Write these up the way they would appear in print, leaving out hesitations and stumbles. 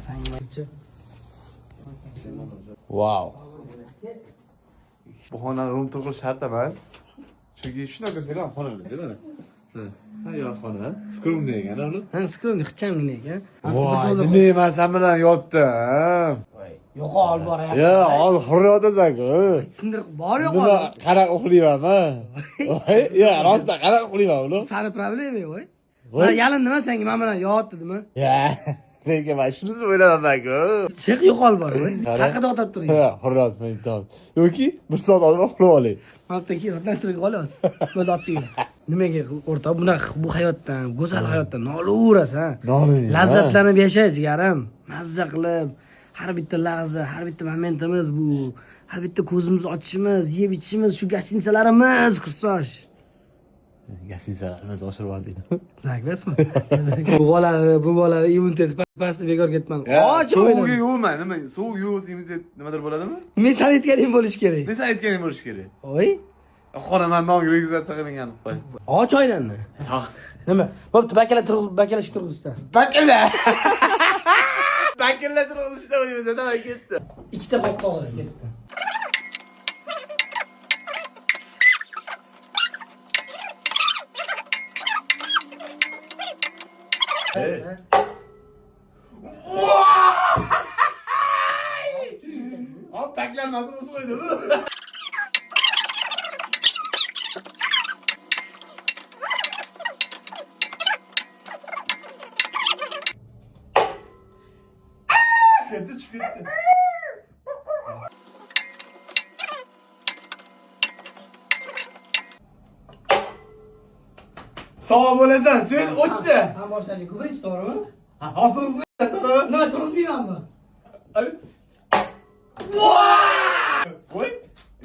Sangichi. Wow. Bu xona rum turg'ish shart emas. Chunki shunaqa ko'rsalar xona dedi. Ha, yo'q xona. Skromniy ekan, uni. Ha, skromniy ixchamgina ekan. Voy, nima men sen bilan yotdim. Yo'qol bor ya. Ya, ol hurriyat ezaku. Sindirib bor yo'qol. Qarab uxlaymanmi? Voy, ya, rostda qarab uxlayman uni. Sani problema voy. Men yalin nima senga men bilan yot dedimi? Ya, nega men shuni o'ylamaman-ku. Chiq yo'qol bor voy. Haqida o'tab turing. Ha, hurriyat men aytaman. Yoki bir soat oldin uxlab olay. Mantaki rotlashtirib qolasiz. Bo'ldi otding. Nimaga o'rtoq bunaqa bu hayotdan, go'zal hayotdan nolaverasan. Lazzatlanib yasha jigarim. Mazza qilib, har bitta lahza, har bitta momentimiz bu. Har bitta ko'zimizni ochishimiz, yeb ichishimiz, shu gostinsalarimiz, kursosh. Gostinsalarimiz oshirib oldik. Nakbasmi? Bu bola immunitet pasti bekor ketmadi. Sovuq yuvman, nima? Sovuq yuvsa immunitet nimadir bo'ladimi? Men san aytganing bo'lish kerak. Men san aytganing bo'lish kerak. Oy. Xonaman nomga registratsiya qilingan. Och oylanni. Nima? Bo'pti, bakalash turg'izsa. Bakala. Bakala turg'izishda o'ylaymiz, nima ketdi? Ikkita qopqog'i ketdi. Hop, baklar nasıl koydu bu? Çıktı. Sağ olasın, sen uçtu. Sen boshlading, birinchi to'g'rimi? Hazırsın, to'g'ri. Nima turg'izmaymanmi? Hadi. Voy!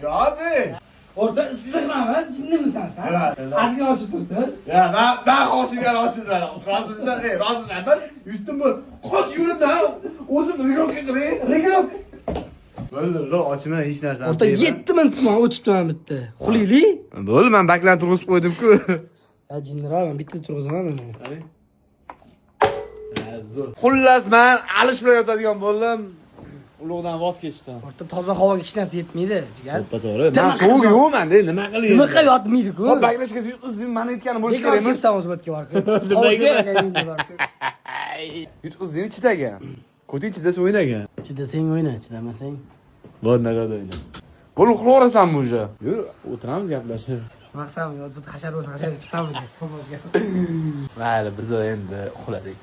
Ya abi! O'rta issiqmi? Jinnimisan sen? Ozgina ochib tursin. Ya ben hoşçakalın. Razısın ben. Yuttum bu. Kaç yürüdü. O'zim mikrofon qilay. Regrok. Bo'ldi, ochma hech narsa. O'rta 7 minut o'tibman bitta. Xulayli? Bo'ldi, men baklarni turg'izib qo'ydim-ku. Ya jinniroq, men bitta turg'izaman mana. Qani? Zo'r. Xullas men alish bilan yotadigan bo'ldim. Ulug'dan voz kechdim. O'rta toza havoga hech narsa yetmaydi, jigar. To'g'ri. Men sovuq yo'qman-da, nima qilay? Nima qilib yotmaydi-ku? Hop, baklashga yutqizdim, men aytganim bo'lish kerakmi? Kelibsan o'zbatga borku. Yutqizdim ichidagi. Ko'ting chidasa o'ynagan. Chidasang o'yna, chidamasang. Bo'ldi, nagada o'yna. Bo'lib uxlayverasanmi o'sha? Yur, o'tiramiz gaplashib. Maqsam, hashar bo'lsa hashar chiqsammi? Mayli, biz endi uxladik.